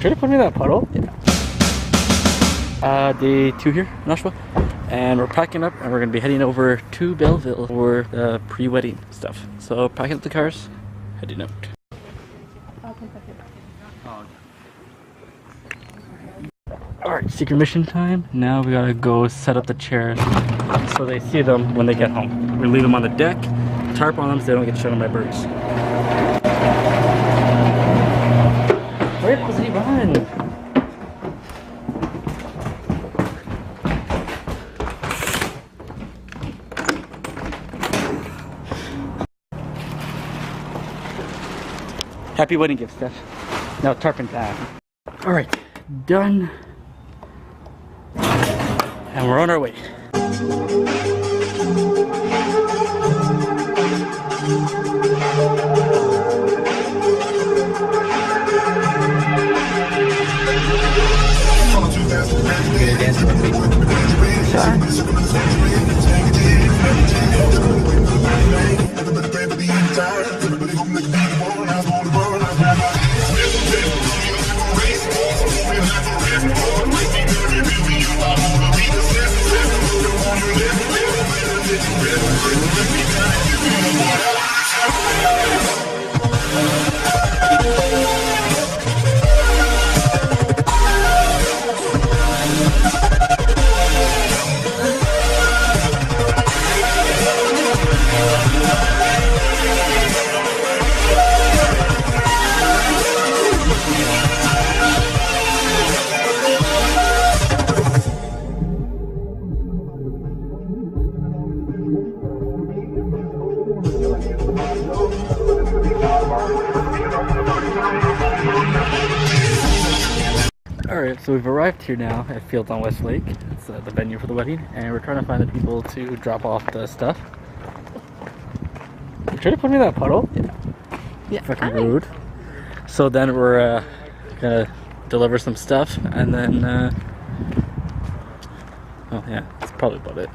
Try to put me in that puddle. Yeah. Day 2 here in Nashua, and we're packing up and we're gonna be heading over to Belleville for the pre-wedding stuff. So packing up the cars, heading out. Alright, secret mission time. Now we gotta go set up the chairs so they see them when they get home. We leave them on the deck, tarp on them so they don't get shot by birds. Where does he run? Happy wedding gift, Steph. Now tarpon time. Alright, done. And we're on our way. Alright, so we've arrived here now at Fields on Westlake. It's the venue for the wedding, and we're trying to find the people to drop off the stuff. You trying to put me in that puddle? Yeah. Fucking rude. So then we're gonna deliver some stuff, and then oh yeah, that's probably about it.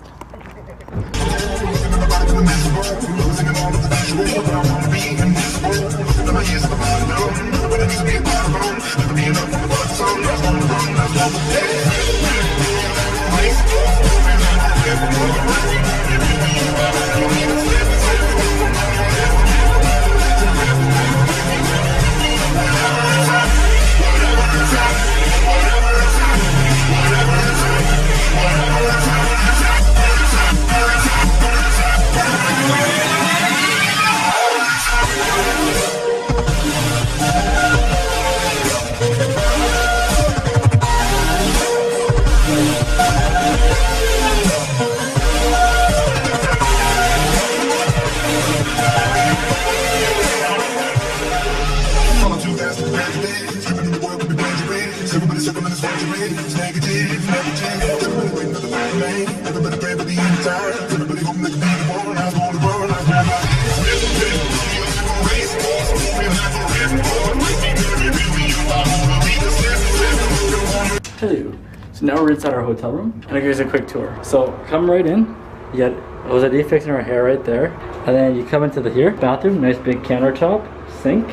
Hello. So now we're inside our hotel room, and I'll give you guys a quick tour. So come right in. You got Rosalie fixing her hair right there, and then you come into the bathroom. Nice big countertop, sink.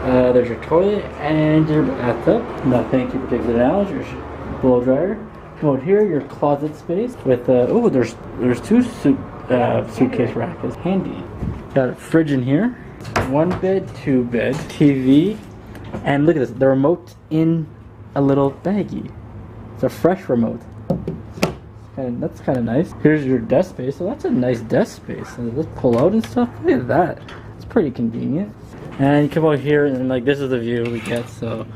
There's your toilet and your bathtub. Nothing keep your towels, your blow dryer. Come out here, your closet space with oh, there's two suitcase racks. Handy. Got a fridge in here. 1 bed, 2 bed, TV, and look at this. The remote in a little baggie. It's a fresh remote. That's kind of nice. Here's your desk space. So that's a nice desk space. And let's pull out and stuff. Look at that. It's pretty convenient. And you come out here and like this is the view we get. So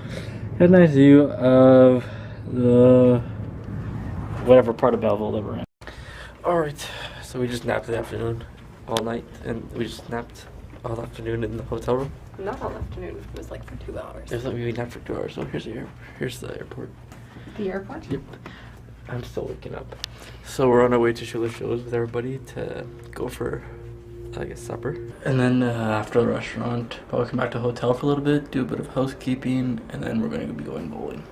a nice view of the whatever part of Belleville that we're in. Alright, so we just napped the afternoon all night, and we just napped all afternoon in the hotel room. Not all afternoon, it was like for 2 hours. It was like we napped for 2 hours, so here's the airport. The airport? Yep. I'm still waking up. So we're on our way to Show Shows with everybody to go for, I guess, supper. And then after the restaurant, probably come back to the hotel for a little bit, do a bit of housekeeping, and then we're going to be going bowling.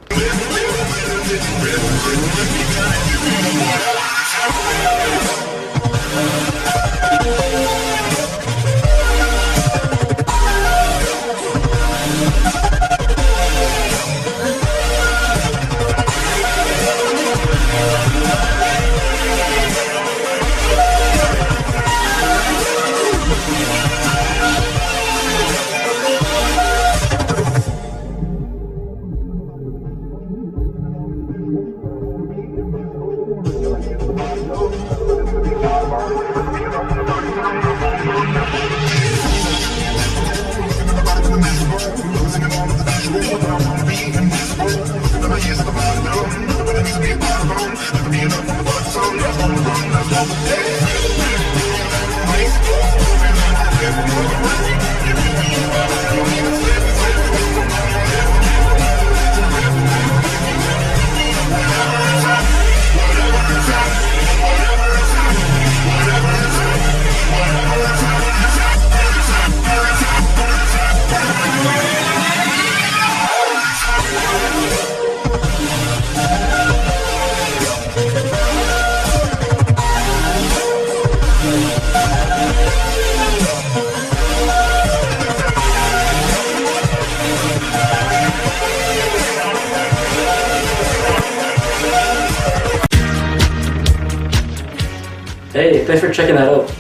Hey, thanks for checking that out.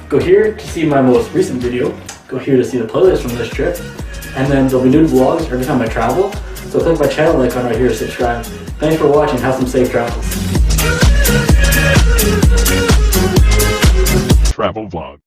Go here to see my most recent video. Go here to see the playlist from this trip. And then there'll be new vlogs every time I travel. So click my channel icon right here to subscribe. Thanks for watching. Have some safe travels. Travel vlog.